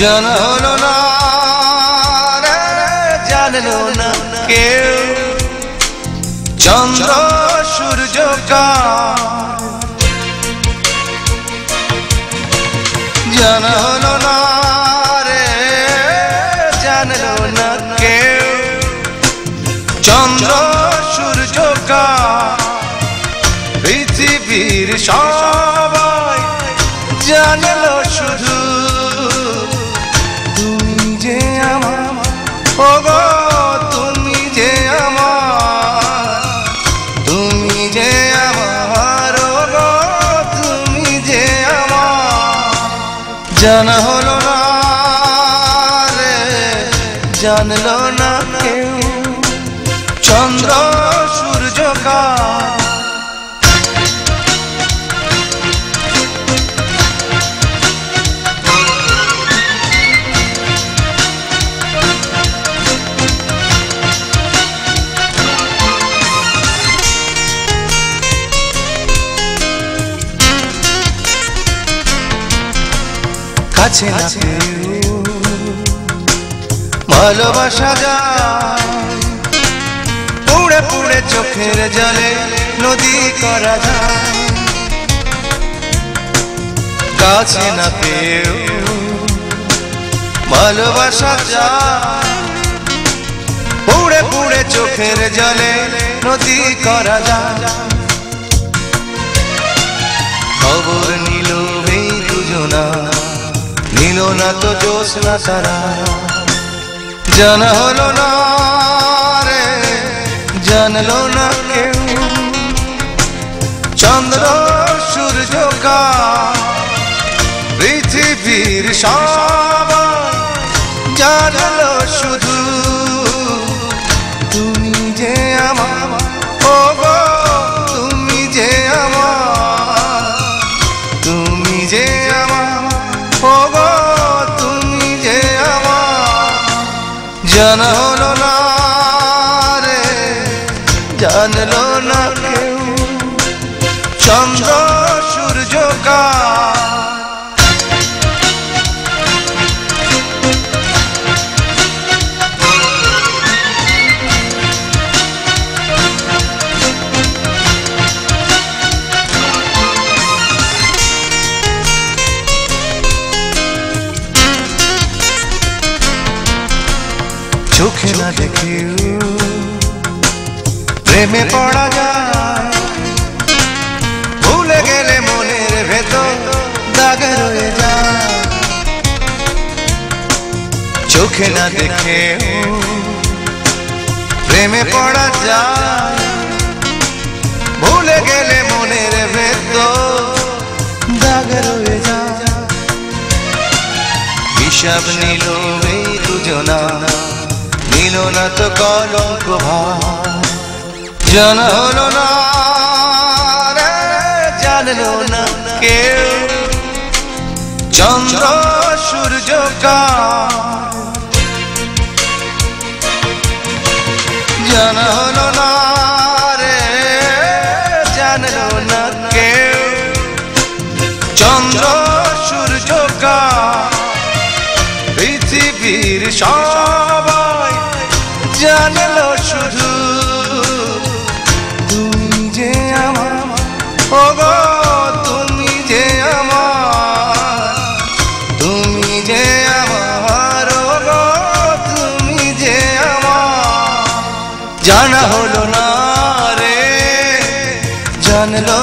জানা হলো না রে, জানলো না কেউ চন্দ্র সূর্য কার। জানা হলো না রে, জানলো না কেউ চন্দ্র সূর্য কার। পৃথিবীর সবাই জানলো শুধু তুমি যে আমার, ওগো তুমি যে আমার, তুমি যে আমার, ওগো তুমি যে আমার। জানা হলো না রে, জানলো না কেউ চন্দ্র সূর্য কার। কাছে না পেয়েও ভালোবাসা যায়, পুড়ে পুড়ে চোখের জলে নদী করা যায়। কাছে না পেয়েও ভালোবাসা যায়, পুড়ে পুড়ে চোখের জলে নদী করা যায়। খবর নিল এই দুজনা, নিল না তো জ্যোৎস্না তারা। জানা হলো না রে, জানলো না কেউ চন্দ্র সূর্য কার। পৃথিবীর সবাই জানলো শুধু তুমি যে আমার, ওগো তুমি যে আমার, তুমি যে আমার, ওগো তুমি যে আমার। জানা হলো না রে, জানলো না কেউ চন্দ্র সূর্য কার। চোখে না দেখেও প্রেমে পড়া যায়, ভুলে গেলে মনের ভেতর দাগ রয়ে যায়। চোখে না দেখেও প্রেমে পড়া যায়, ভুলে গেলে মনের ভেতর দাগ রয়ে যায়। হিসাব নিল এই দুজনা, নিল না তো কলঙ্ক ভার। জানা হলো না রে, জানলো না কেউ চন্দ্র সূর্য কার। জানা হলো না রে, জানলো না কেউ চন্দ্র সূর্য কার। পৃথিবীর সবাই জানলো শুধু তুমি যে আমার, ওগো তুমি যে আমার, তুমি যে আমার, ওগো তুমি যে আমার। জানা হলো না রে, জানলো